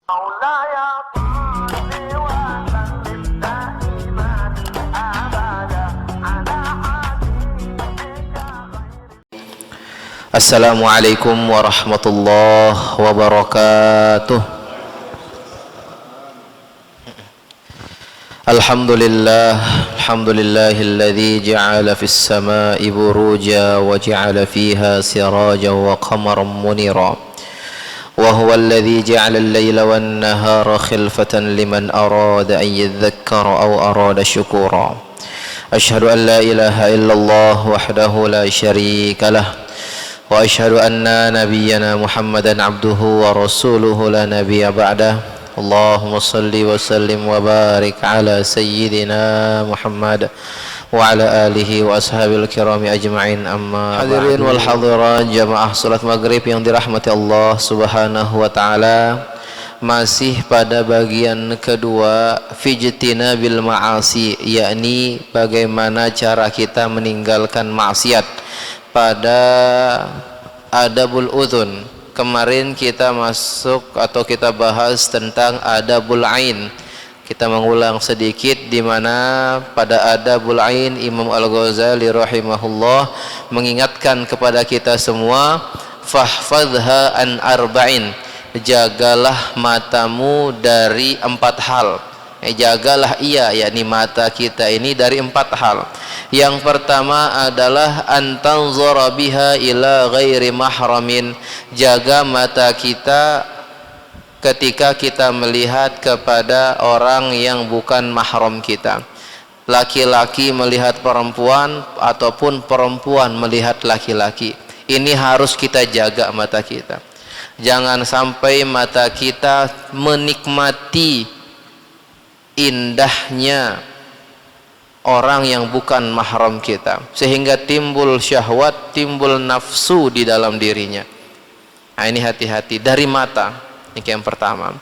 مولاي صل وسلم دائما ابدا على حبيبك Assalamualaikum warahmatullahi wabarakatuh. Alhamdulillahilladzi ja'ala fis samai buruja wa ja'ala fiha sirajan wa qamaran munira. Wa huwa alladzi ja'ala al-laila wan nahara khilfatan liman arada an yadhakkara aw arada syukura. Asyhadu an la ilaha illallah wahdahu la syarika lah. Wa asyhadu anna nabiyyana Muhammadan abduhu wa rasuluhu la nabiyya ba'dah. Allahumma salli wa sallim wa barik ala sayyidina Muhammad wa ala alihi wa ashabil kirami ajma'in, amma hadirin wal hadirat jamaah salat maghrib yang dirahmati Allah subhanahu wa ta'ala. Masih pada bagian kedua fijtina bil ma'asi, yakni bagaimana cara kita meninggalkan maksiat. Pada adabul udhun kemarin kita masuk atau kita bahas tentang adabul ain. Kita mengulang sedikit di mana pada adabul ain Imam Al-Ghazali rahimahullah mengingatkan kepada kita semua, fahfadha an arba'in, jagalah matamu dari 4 hal. Jagalah ia, yakni mata kita ini dari 4 hal. Yang pertama adalah antanzura biha ila ghairi mahramin, jaga mata kita ketika kita melihat kepada orang yang bukan mahram kita. Laki-laki melihat perempuan ataupun perempuan melihat laki-laki, ini harus kita jaga mata kita. Jangan sampai mata kita menikmati indahnya orang yang bukan mahram kita sehingga timbul syahwat, timbul nafsu di dalam dirinya. Nah, ini hati-hati dari mata. Ini yang pertama.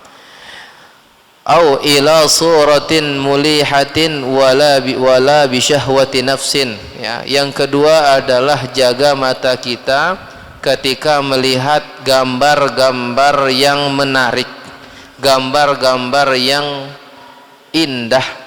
Au ila suratin mulihatin wala bi syahwati nafsin. Ya, yang kedua adalah jaga mata kita ketika melihat gambar-gambar yang menarik, gambar-gambar yang indah.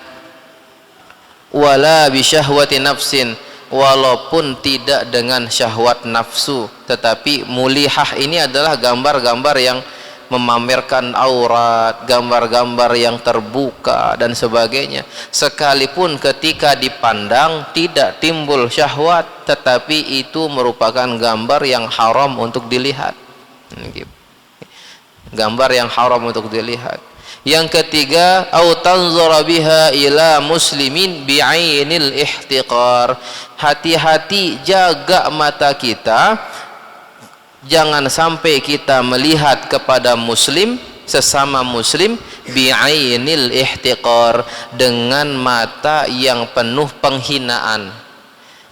Wala bi syahwati nafsin, walaupun tidak dengan syahwat nafsu, tetapi mulihah ini adalah gambar-gambar yang memamerkan aurat, gambar-gambar yang terbuka dan sebagainya. Sekalipun ketika dipandang tidak timbul syahwat, tetapi itu merupakan gambar yang haram untuk dilihat. Gambar yang haram untuk dilihat. Yang ketiga, au tanzura biha ila muslimin bi'ainil ihtiqar. Hati-hati, jaga mata kita, jangan sampai kita melihat kepada muslim, sesama muslim, bi'ainil ihtiqar, dengan mata yang penuh penghinaan.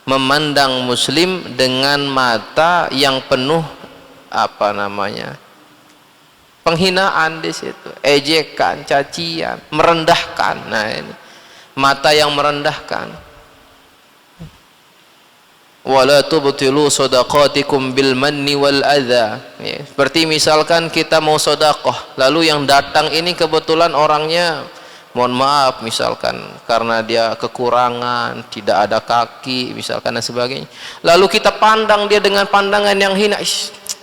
Memandang muslim dengan mata yang penuh penghinaan di situ, ejekan, cacian, merendahkan. Nah, ini mata yang merendahkan. Wala tubtilu shadaqatikum bil manni wal adza. Ya, seperti misalkan kita mau sedekah, lalu yang datang ini kebetulan orangnya, mohon maaf, misalkan karena dia kekurangan, tidak ada kaki misalkan dan sebagainya, lalu kita pandang dia dengan pandangan yang hina.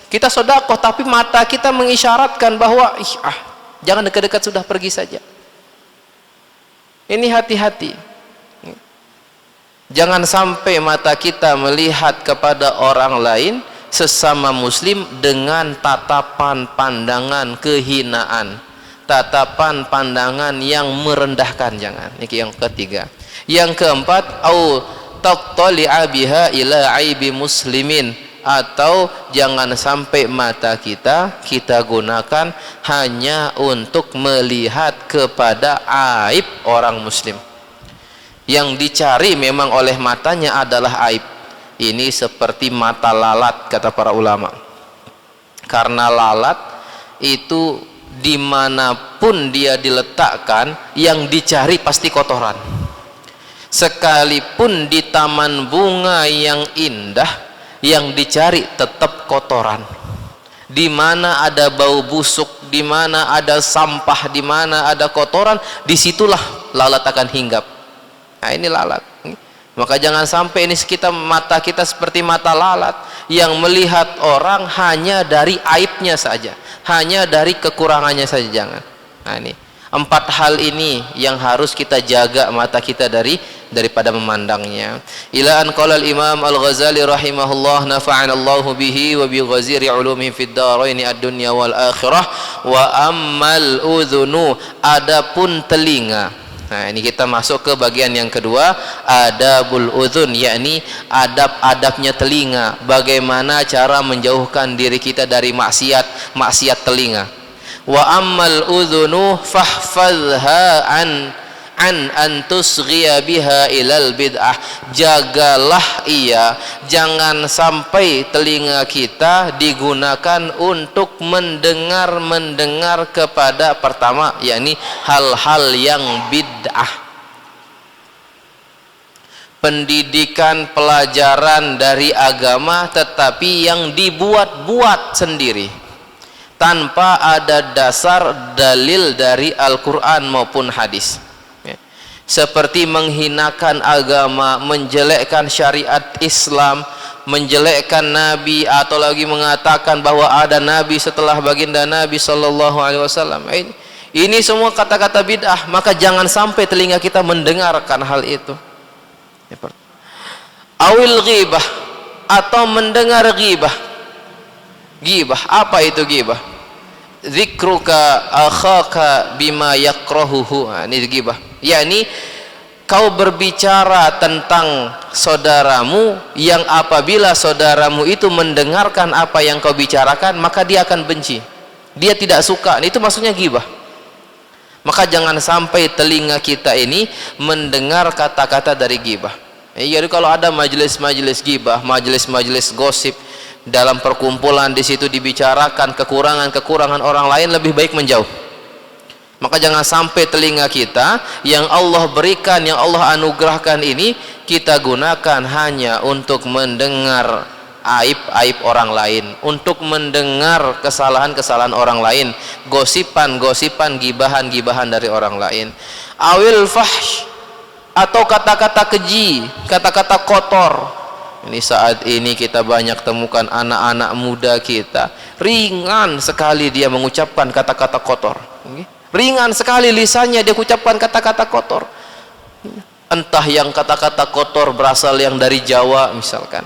Kita sedekah tapi mata kita mengisyaratkan bahwa jangan dekat-dekat, sudah pergi saja. Ini hati-hati. Jangan sampai mata kita melihat kepada orang lain sesama muslim dengan tatapan pandangan kehinaan, tatapan pandangan yang merendahkan. Jangan. Ini yang ketiga. Yang keempat, au tattali'a biha ila aibi muslimin, atau jangan sampai mata kita gunakan hanya untuk melihat kepada aib orang muslim. Yang dicari memang oleh matanya adalah aib. Ini seperti mata lalat, kata para ulama. Karena lalat itu dimanapun dia diletakkan, yang dicari pasti kotoran. Sekalipun di taman bunga yang indah, yang dicari tetap kotoran. Di mana ada bau busuk, di mana ada sampah, di mana ada kotoran, disitulah lalat akan hinggap. Nah, ini lalat. Maka jangan sampai ini mata kita seperti mata lalat yang melihat orang hanya dari aibnya saja, hanya dari kekurangannya saja. Jangan. Nah, ini 4 hal ini yang harus kita jaga mata kita daripada memandangnya. Ila an qala al-Imam Al-Ghazali rahimahullah, nafa'anallahu bihi wa bi ghaziri ulumihi fid dharain ad-dunya wal akhirah. Wa ammal udhunu, adapun telinga. Nah, ini kita masuk ke bagian yang kedua, adabul udhun, yakni adab-adabnya telinga. Bagaimana cara menjauhkan diri kita dari maksiat telinga. Wa ammal udhunu fahfazha an tusghiya biha ilal bid'ah, jagalah ia, jangan sampai telinga kita digunakan untuk mendengar kepada pertama, yakni hal-hal yang bid'ah, pendidikan pelajaran dari agama tetapi yang dibuat-buat sendiri tanpa ada dasar dalil dari Al-Quran maupun hadis. Seperti menghinakan agama, menjelekkan syariat Islam, menjelekkan Nabi, atau lagi mengatakan bahwa ada Nabi setelah baginda Nabi Sallallahu Alaihi Wasallam. Ini semua kata-kata bid'ah. Maka jangan sampai telinga kita mendengarkan hal itu. Awil ghibah, atau mendengar ghibah. Ghibah, apa itu ghibah? Zikruka akhaka bima yakrahuhu. Ini ghibah, yakni kau berbicara tentang saudaramu yang apabila saudaramu itu mendengarkan apa yang kau bicarakan, maka dia akan benci, dia tidak suka. Itu maksudnya ghibah. Maka jangan sampai telinga kita ini mendengar kata-kata dari ghibah. Jadi kalau ada majelis-majelis ghibah, majelis-majelis gosip, dalam perkumpulan di situ dibicarakan kekurangan-kekurangan orang lain, lebih baik menjauh. Maka jangan sampai telinga kita yang Allah berikan, yang Allah anugerahkan ini, kita gunakan hanya untuk mendengar aib-aib orang lain, untuk mendengar kesalahan-kesalahan orang lain, gosipan-gosipan, gibahan-gibahan dari orang lain. Awil fahsh, atau kata-kata keji, kata-kata kotor. Ini saat ini kita banyak temukan anak-anak muda kita, ringan sekali dia mengucapkan kata-kata kotor. Ringan sekali lisannya dia ucapkan kata-kata kotor. Entah yang kata-kata kotor berasal yang dari Jawa misalkan,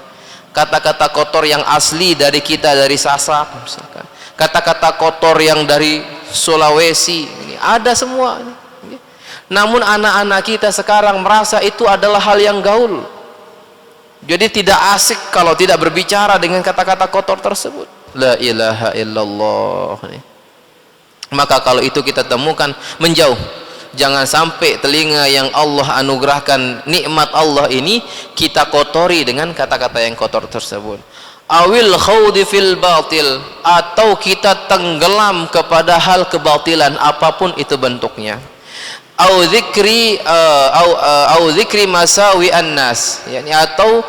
kata-kata kotor yang asli dari kita, dari Sasak misalkan, kata-kata kotor yang dari Sulawesi, ini ada semua. Namun anak-anak kita sekarang merasa itu adalah hal yang gaul. Jadi tidak asik kalau tidak berbicara dengan kata-kata kotor tersebut. La ilaha illallah. Maka kalau itu kita temukan, menjauh. Jangan sampai telinga yang Allah anugerahkan nikmat Allah ini kita kotori dengan kata-kata yang kotor tersebut. Awil khawdi fil batil, atau kita tenggelam kepada hal kebatilan apapun itu bentuknya. Au dzikri masawi annas, yakni atau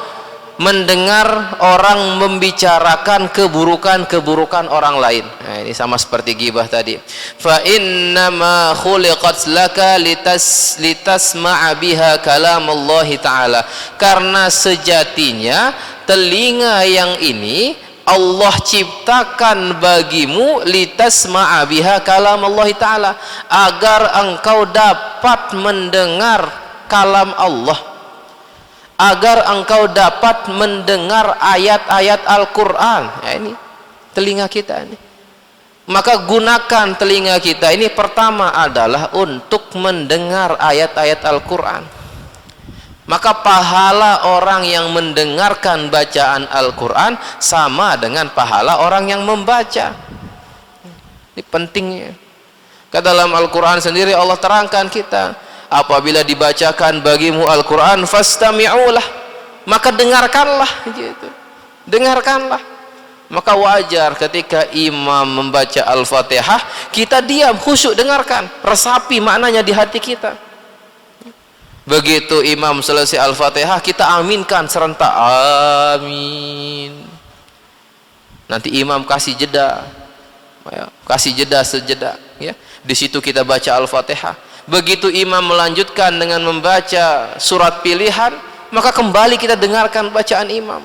mendengar orang membicarakan keburukan-keburukan orang lain. Nah, ini sama seperti ghibah tadi. Fa innama khuliqat laka litasma'a biha kalam Allah taala. Karena sejatinya telinga yang ini Allah ciptakan bagimu litasma'a biha kalam Allah taala, agar engkau dapat mendengar kalam Allah, agar engkau dapat mendengar ayat-ayat Al-Quran. Ya, ini telinga kita ini. Maka gunakan telinga kita ini pertama adalah untuk mendengar ayat-ayat Al-Quran. Maka pahala orang yang mendengarkan bacaan Al-Quran sama dengan pahala orang yang membaca. Ini pentingnya. Kata dalam Al-Quran sendiri Allah terangkan kita, apabila dibacakan bagimu Al-Quran fastami'ulah, maka dengarkanlah gitu. Dengarkanlah. Maka wajar ketika imam membaca Al-Fatihah kita diam, khusyuk dengarkan, resapi maknanya di hati kita. Begitu imam selesai Al-Fatihah kita aminkan serentak, amin. Nanti imam kasih jeda, ya, kasih jeda sejeda, ya. Di situ kita baca Al-Fatihah. Begitu imam melanjutkan dengan membaca surat pilihan, maka kembali kita dengarkan bacaan imam.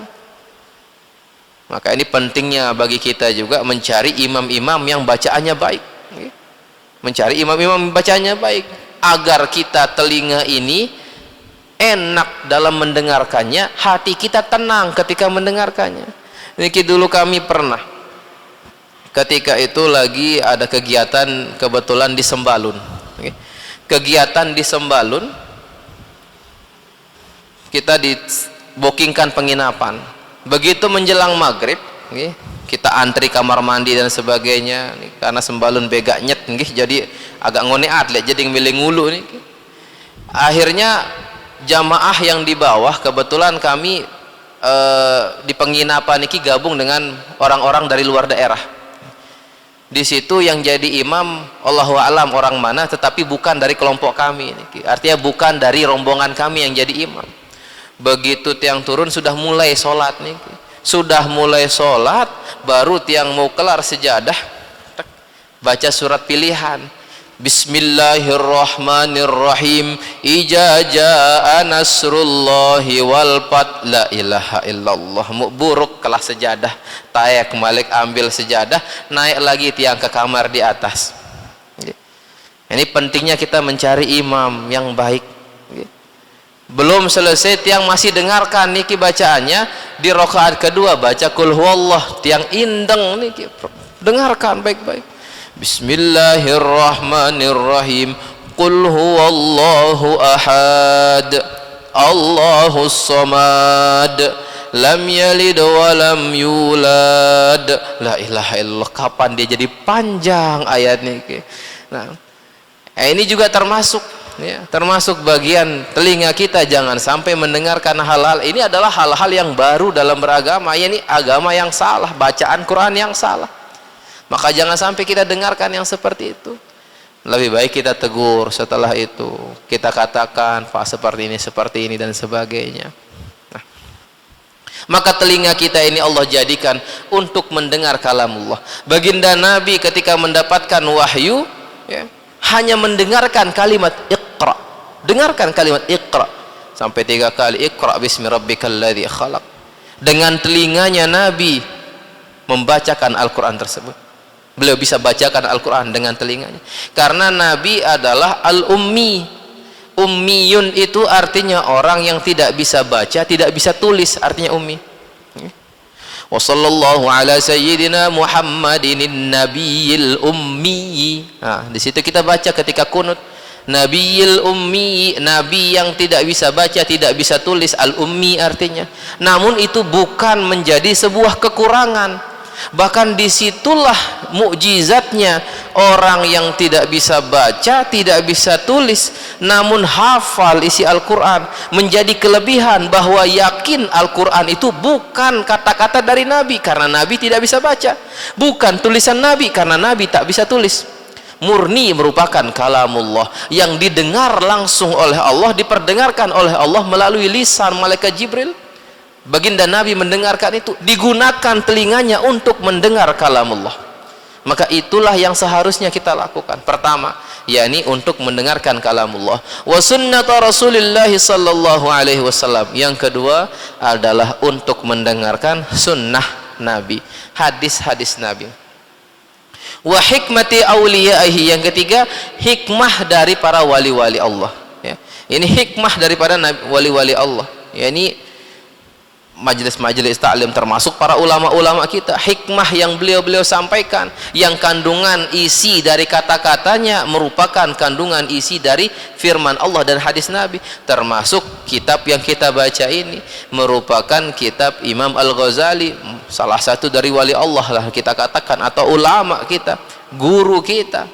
Maka ini pentingnya bagi kita juga mencari imam-imam yang bacaannya baik, ya. Mencari imam-imam bacaannya baik, agar kita telinga ini enak dalam mendengarkannya, hati kita tenang ketika mendengarkannya. Niki dulu kami pernah, ketika itu lagi ada kegiatan kebetulan di Sembalun, kegiatan di Sembalun, kita dibookingkan penginapan. Begitu menjelang maghrib, kita antri kamar mandi dan sebagainya, karena Sembalun bega nyet, jadi agak ngone atlet, jadi milih ngulu nih. Akhirnya jamaah yang di bawah, kebetulan kami di penginapan ini gabung dengan orang-orang dari luar daerah. Di situ yang jadi imam Allahu a'lam orang mana, tetapi bukan dari kelompok kami, artinya bukan dari rombongan kami yang jadi imam. Begitu tiang turun sudah mulai sholat nih, sudah mulai sholat, baru tiang mau kelar sejadah, baca surat pilihan. Bismillahirrahmanirrahim. Ija jaa nasrullahi wal fath. La ilaha illallah. Buruk kelah sejadah, tayak malik ambil sejadah, naik lagi tiang ke kamar di atas. Ini pentingnya kita mencari imam yang baik. Belum selesai tiang masih dengarkan niki bacaannya, di rakaat kedua baca kul huwallah, tiang indeng niki dengarkan baik-baik. Bismillahirrahmanirrahim. Qul huwallahu ahad, Allahus samad, lam yalid wa lam yulad. La ilaha illallah. Kapan dia jadi panjang ayat ini? Nah, ini juga termasuk, ya, termasuk bagian telinga kita jangan sampai mendengarkan hal-hal ini. Adalah hal-hal yang baru dalam beragama, ini agama yang salah, bacaan Quran yang salah. Maka jangan sampai kita dengarkan yang seperti itu. Lebih baik kita tegur, setelah itu kita katakan Pak seperti ini dan sebagainya. Nah, maka telinga kita ini Allah jadikan untuk mendengar kalamullah. Baginda Nabi ketika mendapatkan wahyu, ya, hanya mendengarkan kalimat Iqra. Dengarkan kalimat Iqra sampai 3 kali, Iqra bismi rabbikal ladzi khalaq. Dengan telinganya Nabi membacakan Al-Quran tersebut. Beliau bisa bacakan Al-Quran dengan telinganya, karena Nabi adalah al-ummi. Ummiyun itu artinya orang yang tidak bisa baca, tidak bisa tulis, artinya ummi. Wa sallallahu ala sayyidina Muhammadin nabiyil ummi. Nah, di situ kita baca ketika kunut, nabiyil ummi, nabi yang tidak bisa baca, tidak bisa tulis, al-ummi artinya. Namun itu bukan menjadi sebuah kekurangan. Bahkan disitulah mukjizatnya orang yang tidak bisa baca, tidak bisa tulis, namun hafal isi Al-Quran, menjadi kelebihan bahwa yakin Al-Quran itu bukan kata-kata dari Nabi karena Nabi tidak bisa baca, bukan tulisan Nabi karena Nabi tak bisa tulis. Murni merupakan kalamullah yang didengar langsung oleh Allah, diperdengarkan oleh Allah melalui lisan malaikat Jibril. Baginda Nabi mendengarkan itu, digunakan telinganya untuk mendengar kalamullah. Maka itulah yang seharusnya kita lakukan. Pertama, yakni untuk mendengarkan kalamullah. Wa sunnata Rasulillah sallallahu alaihi wasallam. Yang kedua adalah untuk mendengarkan sunnah Nabi, hadis-hadis Nabi. Wa hikmati awliyaihi. Yang ketiga, hikmah dari para wali-wali Allah, ya. Ini hikmah daripada wali-wali Allah, yakni majelis-majelis taklim, termasuk para ulama-ulama kita. Hikmah yang beliau-beliau sampaikan, yang kandungan isi dari kata-katanya merupakan kandungan isi dari firman Allah dan hadis Nabi. Termasuk kitab yang kita baca ini merupakan kitab Imam Al-Ghazali, salah satu dari wali Allah lah kita katakan, atau ulama kita, guru kita,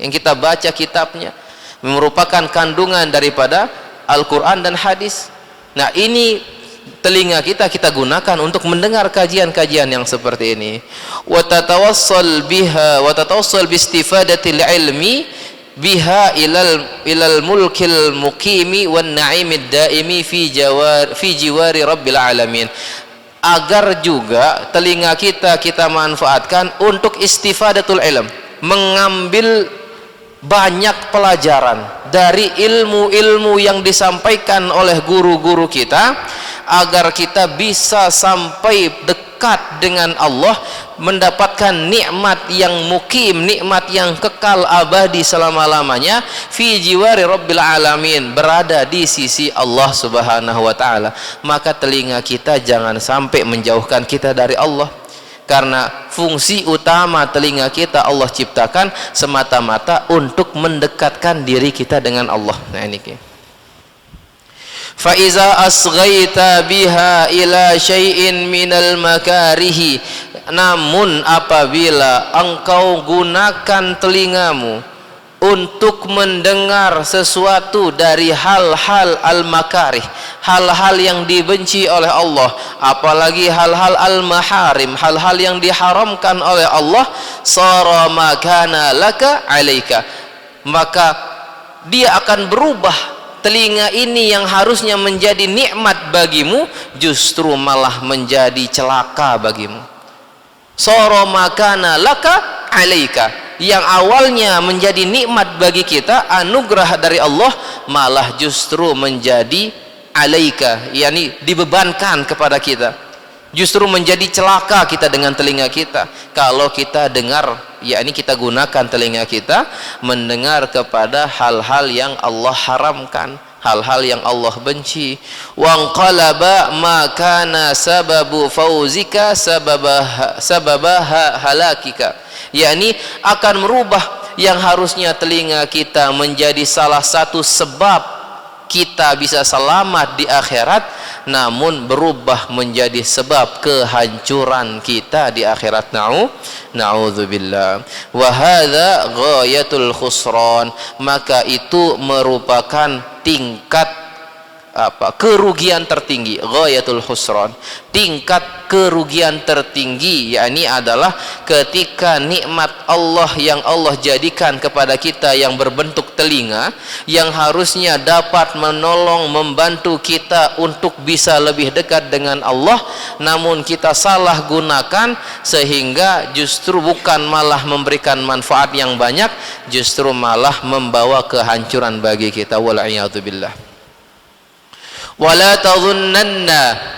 yang kita baca kitabnya, merupakan kandungan daripada Al-Quran dan hadis. Nah, ini telinga kita gunakan untuk mendengar kajian-kajian yang seperti ini. Wa tatawassal biha wa tatawassal bi istifadatil ilmi biha ilal mulkil muqimi wan na'imid daimi fi jiwari rabbil alamin. agar juga telinga kita manfaatkan untuk istifadatul ilm, mengambil banyak pelajaran dari ilmu-ilmu yang disampaikan oleh guru-guru kita, agar kita bisa sampai dekat dengan Allah, mendapatkan nikmat yang mukim, nikmat yang kekal abadi selama-lamanya, fi jiwari rabbil alamin, berada di sisi Allah subhanahu wa ta'ala. Maka telinga kita jangan sampai menjauhkan kita dari Allah, karena fungsi utama telinga kita Allah ciptakan semata-mata untuk mendekatkan diri kita dengan Allah. Nah ini fa iza asghaita biha ila syai'in minal makarihi, namun apabila engkau gunakan telingamu untuk mendengar sesuatu dari hal-hal al-makarih, hal-hal yang dibenci oleh Allah, apalagi hal-hal al-maharim, hal-hal yang diharamkan oleh Allah, sara makana laka alaika, maka dia akan berubah. Telinga ini yang harusnya menjadi nikmat bagimu justru malah menjadi celaka bagimu. Sara makana laka alaika, yang awalnya menjadi nikmat bagi kita, anugerah dari Allah, malah justru menjadi alaika, yakni dibebankan kepada kita, justru menjadi celaka kita dengan telinga kita. Kalau kita dengar, yakni kita gunakan telinga kita mendengar kepada hal-hal yang Allah haramkan, hal-hal yang Allah benci. Wanqalaba ma kana sababu fauzika sababaha halakika, yakni akan merubah yang harusnya telinga kita menjadi salah satu sebab kita bisa selamat di akhirat, namun berubah menjadi sebab kehancuran kita di akhirat. Na'udzubillah. Wa hadza ghayatul khusran, maka itu merupakan tingkat kerugian tertinggi. Ghayatul khusran, tingkat kerugian tertinggi, yakni adalah ketika nikmat Allah yang Allah jadikan kepada kita yang berbentuk telinga, yang harusnya dapat menolong, membantu kita untuk bisa lebih dekat dengan Allah, namun kita salah gunakan sehingga justru bukan malah memberikan manfaat yang banyak, justru malah membawa kehancuran bagi kita. Wal'iyadzubillah. ولا تظنن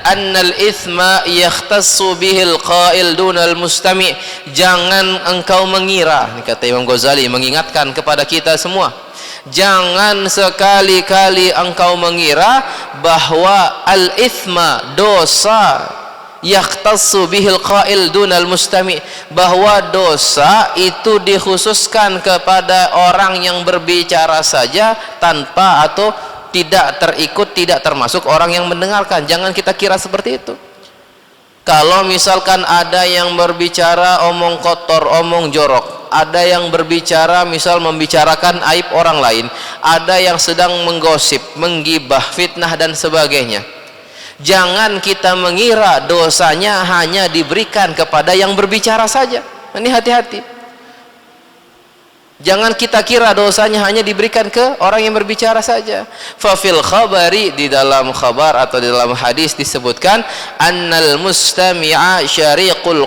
أن الإثم يختص به القائل دون المستمع. Jangan engkau mengira, kata Imam Ghazali mengingatkan kepada kita semua, jangan sekali-kali engkau mengira bahwa al-ithma, dosa, yakhtassu bihil qail dunal mustami, bahwa dosa itu dikhususkan kepada orang yang berbicara saja tanpa atau tidak terikut, tidak termasuk orang yang mendengarkan. Jangan kita kira seperti itu. Kalau misalkan ada yang berbicara omong kotor, omong jorok, ada yang berbicara misal membicarakan aib orang lain, ada yang sedang menggosip, menggibah, fitnah dan sebagainya, jangan kita mengira dosanya hanya diberikan kepada yang berbicara saja. Ini hati-hati. Jangan kita kira dosanya hanya diberikan ke orang yang berbicara saja. Fafil khabari, di dalam khabar atau di dalam hadis disebutkan, annal mustami'a syariqul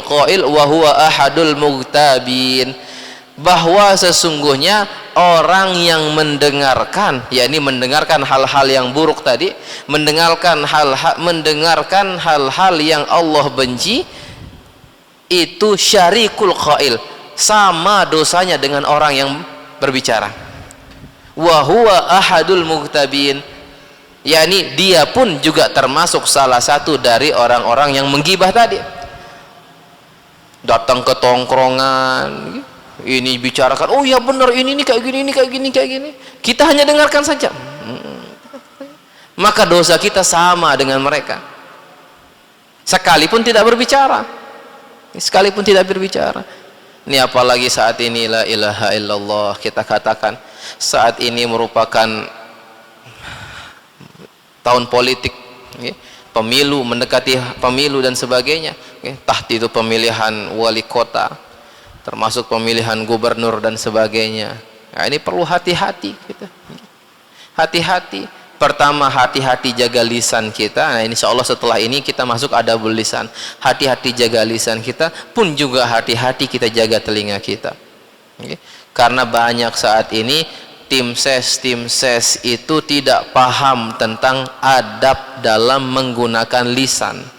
qail wa huwa ahadul mughtabin, bahwa sesungguhnya orang yang mendengarkan, yakni mendengarkan hal-hal yang buruk tadi, mendengarkan hal-hal yang Allah benci, itu syariqul qail, sama dosanya dengan orang yang berbicara. Wa huwa ahadul mughtabin, yakni dia pun juga termasuk salah satu dari orang-orang yang menggibah tadi. Datang ke tongkrongan, ini bicarakan, oh ya benar, ini kayak gini, ini kayak gini, kayak gini, kita hanya dengarkan saja, maka dosa kita sama dengan mereka, sekalipun tidak berbicara. Ini apalagi saat ini, la ilaha illallah, kita katakan saat ini merupakan tahun politik, pemilu, mendekati pemilu dan sebagainya, entah itu pemilihan wali kota, termasuk pemilihan gubernur dan sebagainya. Nah, ini perlu hati-hati kita. Hati-hati Pertama, hati-hati jaga lisan kita. Nah, insya Allah setelah ini kita masuk adabul lisan. Hati-hati jaga lisan kita, pun juga hati-hati kita jaga telinga kita. Okay? Karena banyak saat ini tim ses itu tidak paham tentang adab dalam menggunakan lisan.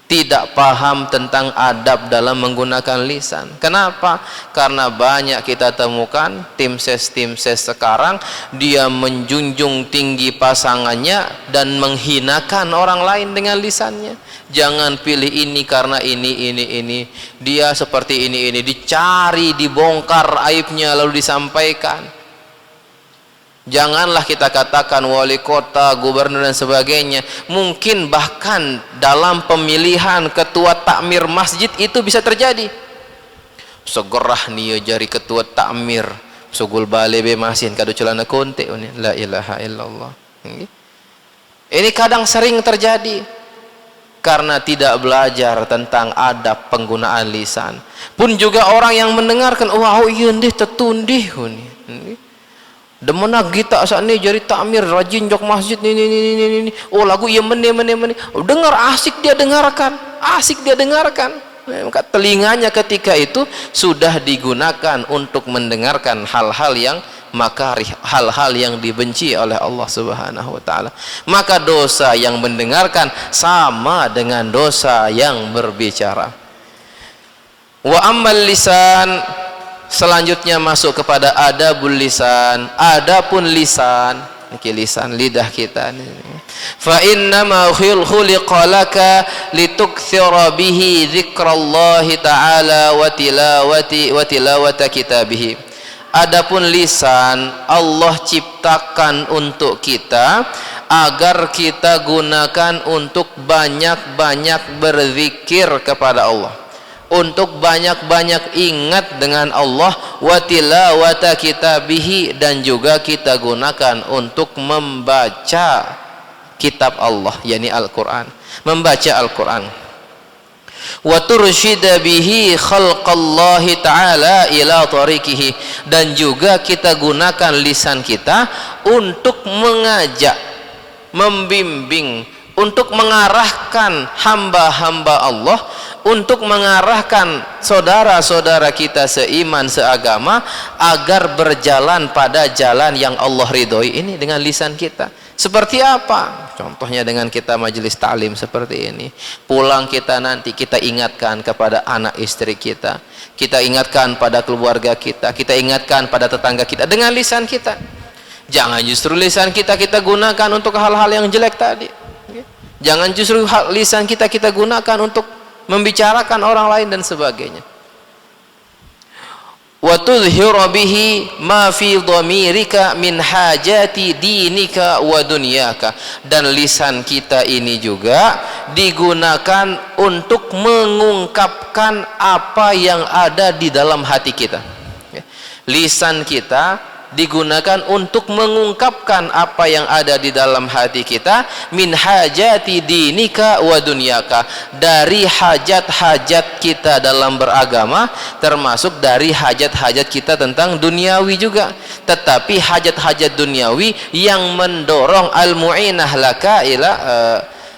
Tidak paham tentang adab dalam menggunakan lisan. Kenapa? Karena banyak kita temukan tim ses sekarang dia menjunjung tinggi pasangannya dan menghinakan orang lain dengan lisannya. Jangan pilih ini karena ini. Dia seperti ini. Dicari, dibongkar aibnya lalu disampaikan. Janganlah kita katakan wali kota, gubernur dan sebagainya. Mungkin bahkan dalam pemilihan ketua takmir masjid itu bisa terjadi. Segerah nih jari ketua takmir, sugul bale be masin kado celana konte. La ilaha illallah. Ini kadang sering terjadi karena tidak belajar tentang adab penggunaan lisan. Pun juga orang yang mendengarkan, wow iya ndih tetundih demena kita saat ini jadi takmir rajin jok masjid ini. Oh lagu iya mene. Dengar asik dia dengarkan. Maka telinganya ketika itu sudah digunakan untuk mendengarkan hal-hal yang makarih, hal-hal yang dibenci oleh Allah Subhanahu wa taala. Maka dosa yang mendengarkan sama dengan dosa yang berbicara. Wa ammal lisan, selanjutnya masuk kepada adabul lisan. Adapun lisan, lisan lidah kita fa innama khuliqa laka litukthira bihi dzikrallahi ta'ala wa tilawata kitabih. Adapun lisan Allah ciptakan untuk kita agar kita gunakan untuk banyak-banyak berzikir kepada Allah, untuk banyak-banyak ingat dengan Allah, wa tilawata kitabihi, dan juga kita gunakan untuk membaca kitab Allah, yakni Al-Quran, membaca Al-Quran. Wa tursyida bihi khalqallahi ta'ala ila tariqihi, dan juga kita gunakan lisan kita untuk mengajak, membimbing, untuk mengarahkan hamba-hamba Allah, untuk mengarahkan saudara-saudara kita seiman seagama agar berjalan pada jalan yang Allah ridhoi. Ini dengan lisan kita. Seperti apa? Contohnya dengan kita majelis ta'lim seperti ini. Pulang kita nanti kita ingatkan kepada anak istri kita, kita ingatkan pada keluarga kita, kita ingatkan pada tetangga kita dengan lisan kita. Jangan justru lisan kita gunakan untuk hal-hal yang jelek tadi. Jangan justru lisan kita gunakan untuk membicarakan orang lain dan sebagainya. Wa tudhiru bihi ma fi dhamirika min hajati dinika wa dunyaka, dan lisan kita ini juga digunakan untuk mengungkapkan apa yang ada di dalam hati kita. Lisan kita digunakan untuk mengungkapkan apa yang ada di dalam hati kita, min hajati dinika wa dunyaka, dari hajat-hajat kita dalam beragama, termasuk dari hajat-hajat kita tentang duniawi juga. Tetapi hajat-hajat duniawi yang mendorong al-mu'inah laka ila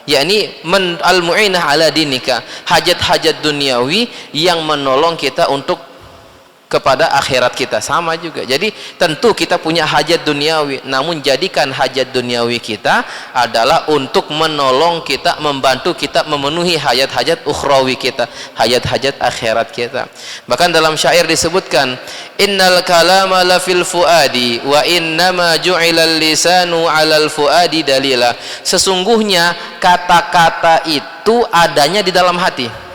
yakni al-mu'inah ala dinika, hajat-hajat duniawi yang menolong kita untuk kepada akhirat kita, sama juga. Jadi tentu kita punya hajat duniawi, namun jadikan hajat duniawi kita adalah untuk menolong kita, membantu kita memenuhi hajat-hajat ukhrawi kita, hajat-hajat akhirat kita. Bahkan dalam syair disebutkan, innal kalama la fil fuadi wa innama ju'ilal lisanu 'alal fuadi dalila. Sesungguhnya kata-kata itu adanya di dalam hati.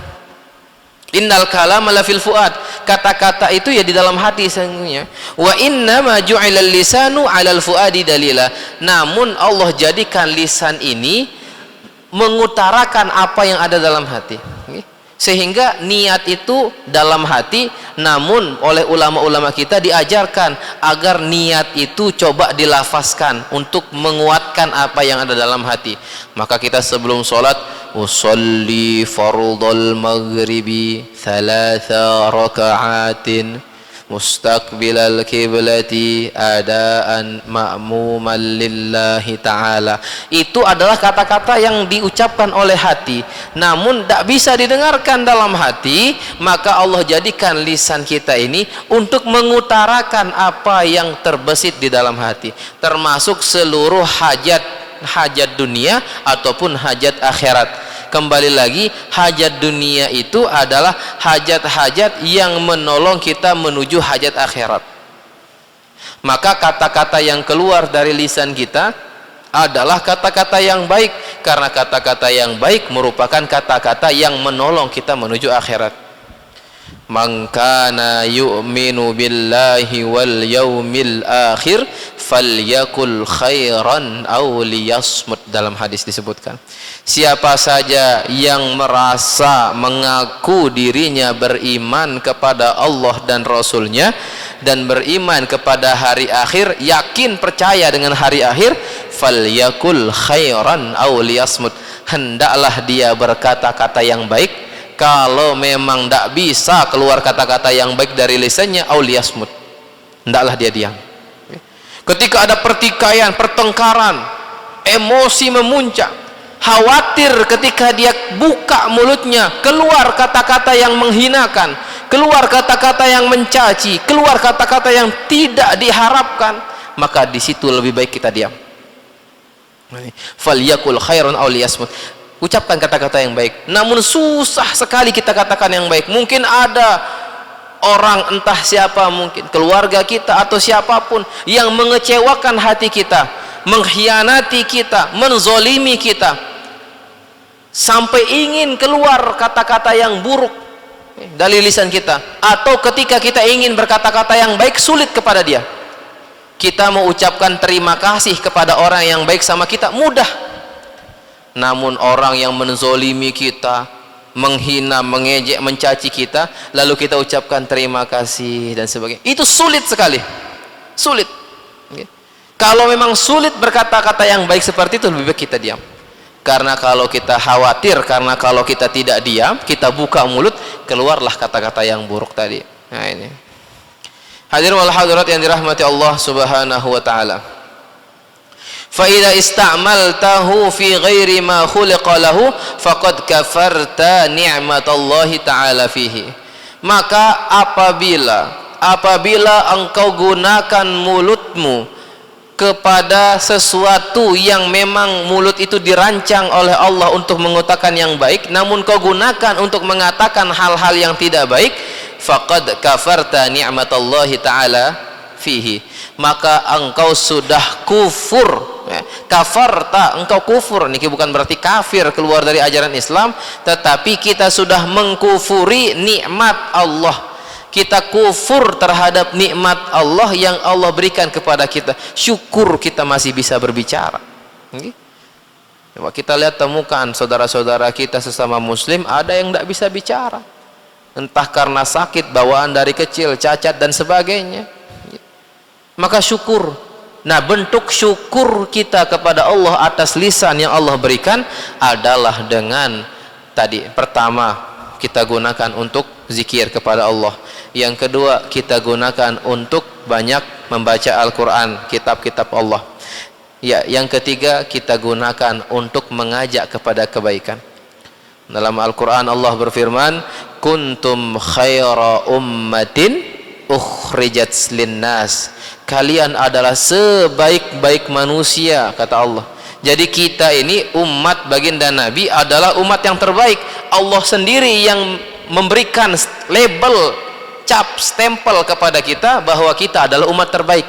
Innal kalama la fil fuad, kata-kata itu ya di dalam hati sesungguhnya. Wa inna ma ju'ilal lisanu 'alal fuadi dalila. Namun Allah jadikan lisan ini mengutarakan apa yang ada dalam hati. Sehingga niat itu dalam hati, namun oleh ulama-ulama kita diajarkan agar niat itu coba dilafazkan untuk menguatkan apa yang ada dalam hati. Maka kita sebelum sholat, usolli fardhal maghribi thalatha raka'atin mustaqbilal kiblati adaan ma'muman lillahi ta'ala. Itu adalah kata-kata yang diucapkan oleh hati, namun tidak bisa didengarkan dalam hati. Maka Allah jadikan lisan kita ini untuk mengutarakan apa yang terbesit di dalam hati, termasuk seluruh hajat dunia ataupun hajat akhirat. Kembali lagi, hajat dunia itu adalah hajat-hajat yang menolong kita menuju hajat akhirat. Maka kata-kata yang keluar dari lisan kita adalah kata-kata yang baik, karena kata-kata yang baik merupakan kata-kata yang menolong kita menuju akhirat. Man kana yu'minu billahi wal yaumil akhir falyakul khairan aw liyasmut. Dalam hadis disebutkan, siapa saja yang merasa mengaku dirinya beriman kepada Allah dan Rasulnya dan beriman kepada hari akhir, yakin percaya dengan hari akhir, falyakul khairan aw liyasmut, hendaklah dia berkata-kata yang baik. Kalau memang tidak bisa keluar kata-kata yang baik dari lisannya, auliyasmut, hendaklah dia diam. Ketika ada pertikaian, pertengkaran, emosi memuncak, khawatir ketika dia buka mulutnya keluar kata-kata yang menghinakan, keluar kata-kata yang mencaci, keluar kata-kata yang tidak diharapkan, maka di situ lebih baik kita diam. Falyakul khairan aw liyasmut. Ucapkan kata-kata yang baik. Namun susah sekali kita katakan yang baik. Mungkin ada orang, entah siapa, mungkin keluarga kita atau siapapun, yang mengecewakan hati kita, mengkhianati kita, menzolimi kita, sampai ingin keluar kata-kata yang buruk dari lisan kita. Atau ketika kita ingin berkata-kata yang baik, sulit kepada dia. Kita mau ucapkan terima kasih kepada orang yang baik sama kita, mudah. Namun orang yang menzolimi kita, menghina, mengejek, mencaci kita, lalu kita ucapkan terima kasih dan sebagainya, itu sulit sekali, sulit. Kalau memang sulit berkata-kata yang baik seperti itu, lebih baik kita diam. Karena kalau kita khawatir, karena kalau kita tidak diam, kita buka mulut, keluarlah kata-kata yang buruk tadi. Nah ini, hadirin wal hadirat yang dirahmati Allah subhanahu wa ta'ala. فَإِذَا إِسْتَعْمَلْتَهُ فِي غَيْرِ مَا خُلِقَ لَهُ فَقَدْ كَفَرْتَ نِعْمَةَ اللَّهِ تَعَالَى فِيهِ. Maka apabila engkau gunakan mulutmu kepada sesuatu yang memang mulut itu dirancang oleh Allah untuk mengutakan yang baik, namun kau gunakan untuk mengatakan hal-hal yang tidak baik, faqad kafarta ni'matallahi ta'ala fihi, maka engkau sudah kufur. Kafarta, engkau kufur. Ini bukan berarti kafir, keluar dari ajaran Islam, tetapi kita sudah mengkufuri nikmat Allah. Kita kufur terhadap nikmat Allah yang Allah berikan kepada kita. Syukur kita masih bisa berbicara. Coba kita lihat, temukan saudara-saudara kita sesama muslim, ada yang tidak bisa bicara, entah karena sakit, bawaan dari kecil, cacat dan sebagainya. Maka syukur. Nah, bentuk syukur kita kepada Allah atas lisan yang Allah berikan adalah dengan tadi, pertama kita gunakan untuk zikir kepada Allah, yang kedua kita gunakan untuk banyak membaca Al-Quran, kitab-kitab Allah, ya, yang ketiga kita gunakan untuk mengajak kepada kebaikan. Dalam Al-Quran Allah berfirman, kuntum khaira ummatin ukhrijat linnas, kalian adalah sebaik-baik manusia, kata Allah. Jadi kita ini umat baginda Nabi adalah umat yang terbaik. Allah sendiri yang memberikan label, cap, stempel kepada kita bahwa kita adalah umat terbaik.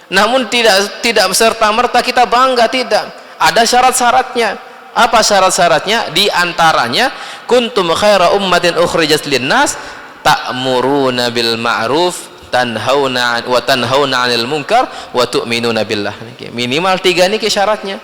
Namun tidak serta-merta kita bangga, tidak. Ada syarat-syaratnya. Apa syarat-syaratnya? Di antaranya, kuntum khaira ummatin ukhrijat linnas ta'muruna bil ma'ruf tanhauna 'anil munkar wa tu'minuna billah. Minimal 3 ini syaratnya.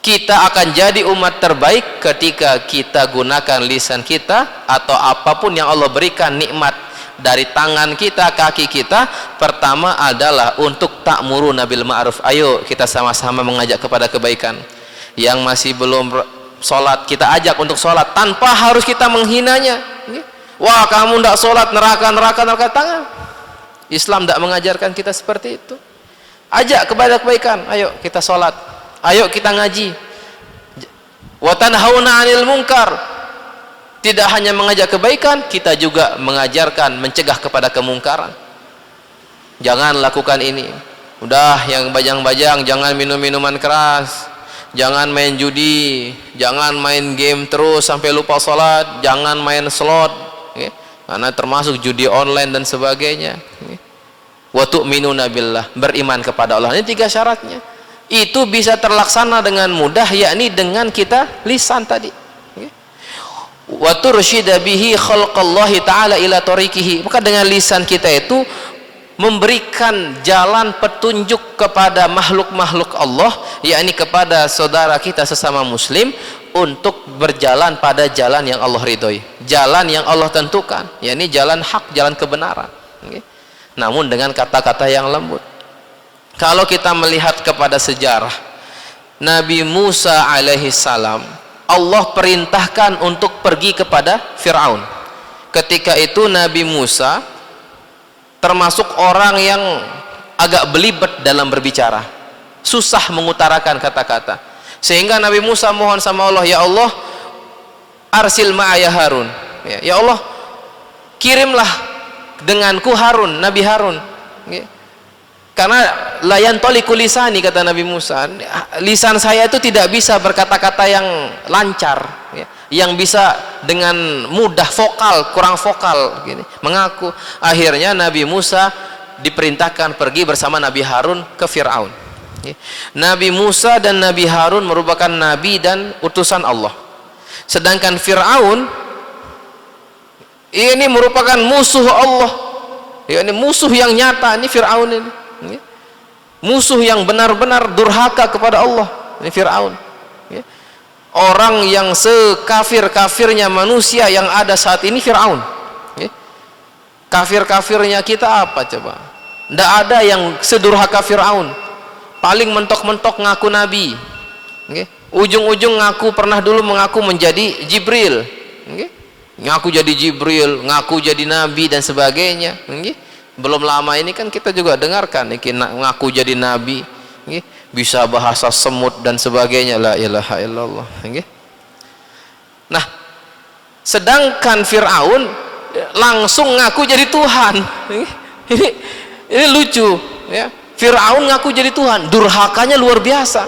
Kita akan jadi umat terbaik ketika kita gunakan lisan kita atau apapun yang Allah berikan nikmat dari tangan kita, kaki kita. Pertama adalah untuk ta'muruna bil ma'ruf. Ayo kita sama-sama mengajak kepada kebaikan. Yang masih belum sholat, kita ajak untuk sholat tanpa harus kita menghinanya. Wah, kamu tidak sholat, neraka tangan. Islam tidak mengajarkan kita seperti itu. Ajak kepada kebaikan, ayo kita sholat, ayo kita ngaji. Wa tanhauna 'anil munkar. Tidak hanya mengajak kebaikan, kita juga mengajarkan mencegah kepada kemungkaran. Jangan lakukan ini. Udah yang bajang-bajang, jangan minum minuman keras, jangan main judi, jangan main game terus sampai lupa sholat, jangan main slot, ya. Karena termasuk judi online dan sebagainya. Wa tu'minuna billah, beriman kepada Allah. Ini 3 syaratnya. Itu bisa terlaksana dengan mudah, yakni dengan kita lisan tadi. Wa tursyida bihi khalqallahi ta'ala ila tariqihi. Maka dengan lisan kita itu memberikan jalan petunjuk kepada makhluk-makhluk Allah, yakni kepada saudara kita sesama muslim untuk berjalan pada jalan yang Allah ridhoi, jalan yang Allah tentukan, yakni jalan hak, jalan kebenaran. Namun dengan kata-kata yang lembut. Kalau kita melihat kepada sejarah Nabi Musa alaihi salam, Allah perintahkan untuk pergi kepada Fir'aun. Ketika itu Nabi Musa termasuk orang yang agak belibet dalam berbicara, susah mengutarakan kata-kata, sehingga Nabi Musa mohon sama Allah, ya Allah, arsil ma'aya Harun, ya Allah, kirimlah denganku Harun, Nabi Harun, karena layan toliku lisani, kata Nabi Musa, lisan saya itu tidak bisa berkata-kata yang lancar, yang bisa dengan mudah vokal, kurang vokal gini, mengaku. Akhirnya Nabi Musa diperintahkan pergi bersama Nabi Harun ke Fir'aun. Nabi Musa dan Nabi Harun merupakan nabi dan utusan Allah, sedangkan Fir'aun ini merupakan musuh Allah, ini musuh yang nyata. Ini Fir'aun ini, musuh yang benar-benar durhaka kepada Allah. Ini Fir'aun, orang yang sekafir-kafirnya manusia yang ada saat ini Fir'aun. Kafir-kafirnya kita apa coba? Tidak ada yang sedurhaka Fir'aun. Paling mentok-mentok ngaku nabi, ujung-ujung ngaku pernah dulu mengaku menjadi Jibril, ngaku jadi Jibril, ngaku jadi nabi dan sebagainya. Belum lama ini kan kita juga dengarkan ngaku jadi nabi, bisa bahasa semut dan sebagainya, la ilaha illallah. Nah, sedangkan Fir'aun langsung ngaku jadi Tuhan. Ini lucu, ya. Fir'aun ngaku jadi Tuhan, durhakanya luar biasa.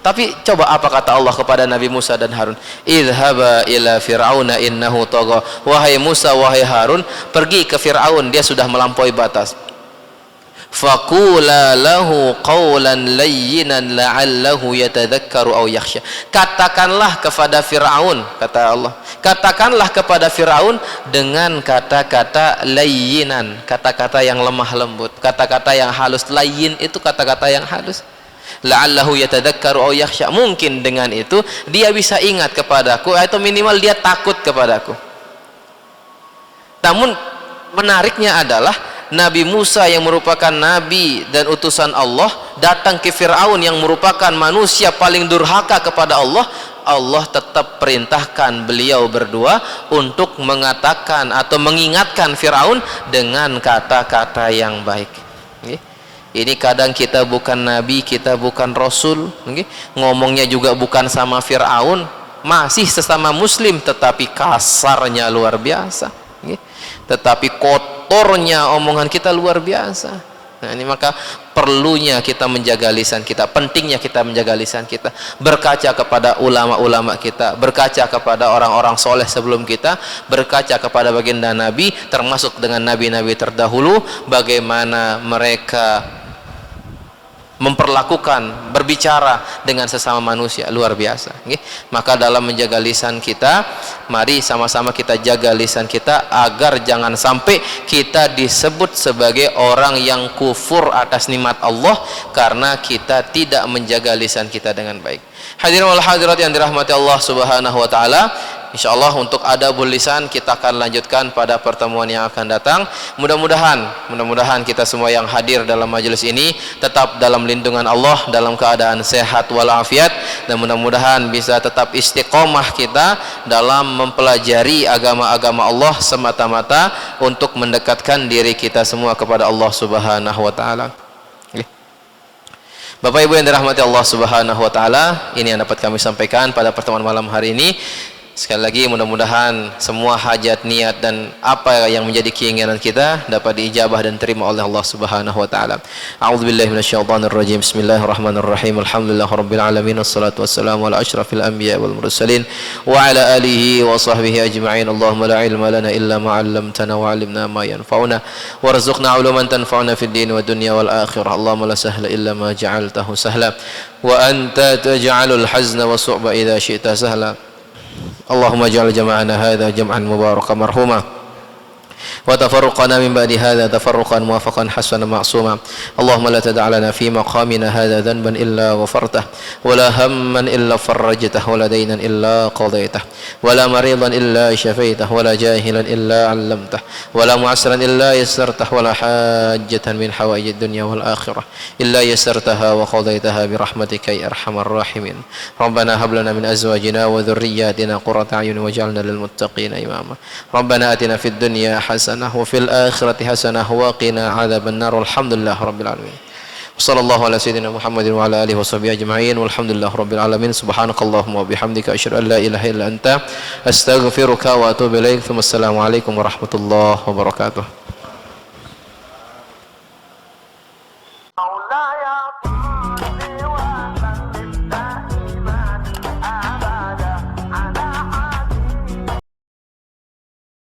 Tapi coba apa kata Allah kepada Nabi Musa dan Harun? Idhaba ila fir'auna innahu tagha. Wahai Musa, wahai Harun, pergi ke Fir'aun, dia sudah melampaui batas. Faqula lahu qawlan layyinan la'allahu yatadhakkaru aw yakhsha. Katakanlah kepada Fir'aun, kata Allah, katakanlah kepada Fir'aun dengan kata-kata layyinan, kata-kata yang lemah lembut, kata-kata yang halus. Layyin itu kata-kata yang halus. La'allahu yatadhakkaru aw yakhsha, mungkin dengan itu dia bisa ingat kepadaku atau minimal dia takut kepadaku. Namun menariknya adalah Nabi Musa yang merupakan nabi dan utusan Allah datang ke Fir'aun yang merupakan manusia paling durhaka kepada Allah. Allah tetap perintahkan beliau berdua untuk mengatakan atau mengingatkan Fir'aun dengan kata-kata yang baik. Ini kadang kita bukan nabi, kita bukan rasul, ngomongnya juga bukan sama Fir'aun, masih sesama muslim, tetapi kasarnya luar biasa, tetapi kotornya omongan kita luar biasa. Nah, ini maka perlunya kita menjaga lisan kita, pentingnya kita menjaga lisan kita, berkaca kepada ulama-ulama kita, berkaca kepada orang-orang soleh sebelum kita, berkaca kepada baginda Nabi, termasuk dengan nabi-nabi terdahulu, bagaimana mereka memperlakukan, berbicara dengan sesama manusia, luar biasa. Maka dalam menjaga lisan kita, mari sama-sama kita jaga lisan kita agar jangan sampai kita disebut sebagai orang yang kufur atas nikmat Allah karena kita tidak menjaga lisan kita dengan baik. Hadirin wal hadirat yang dirahmati Allah Subhanahu wa taala, insyaallah untuk adabul lisan kita akan lanjutkan pada pertemuan yang akan datang. Mudah-mudahan kita semua yang hadir dalam majelis ini tetap dalam lindungan Allah, dalam keadaan sehat walafiat, dan mudah-mudahan bisa tetap istiqomah kita dalam mempelajari agama-agama Allah semata-mata untuk mendekatkan diri kita semua kepada Allah Subhanahu wa taala. Bapak Ibu yang dirahmati Allah Subhanahu wa taala, ini yang dapat kami sampaikan pada pertemuan malam hari ini. Sekali lagi mudah-mudahan semua hajat, niat dan apa yang menjadi keinginan kita dapat diijabah dan terima oleh Allah Subhanahu wa taala. A'udzubillahi minasyaitonir rajim. Bismillahirrahmanirrahim. Alhamdulillahirabbil alamin wassalatu wassalamu ala asyrafil anbiya wal mursalin wa ala alihi wa sahbihi ajma'in. Allahumma la ilma lana illa ma 'allamtana wa 'allimna ma yanfa'una warzuqna 'uluman tanfa'una fid din wa dunya wal akhirah. Allahumma la sahla illa ma ja'altahu sahla wa anta taj'alul hazna wa su'ba idza syi'ta sahla. Allahumma ja'al jama'ana hadha jam'an mubarakan marhuma وتفرقنا من بعد هذا تفرقا موافقا حسنا معصوما. اللهم لا تدع لنا في مقامنا هذا ذنبا إلا غفرته ولا هما إلا فرجته ولا دينا إلا قضيته ولا مريضا إلا شفيته ولا جاهلا إلا علمته ولا معسرا إلا يسرته ولا حاجة من حوائج الدنيا والآخرة إلا يسرتها وقضيتها برحمتك يا أرحم الراحمين. ربنا هب لنا من أزواجنا وذرياتنا قرة أعين واجعلنا للمتقين إماما. ربنا آتنا في الدنيا حسنة وفي الآخرة حسنة وقنا عذاب النار. والحمد لله رب العالمين. وصلى الله على سيدنا محمد وعلى آله وصحبه أجمعين والحمد لله رب العالمين. سبحانك اللهم وبحمدك أشهد أن لا إله إلا أنت أستغفرك وأتوب إليك. ثم السلام عليكم ورحمة الله وبركاته.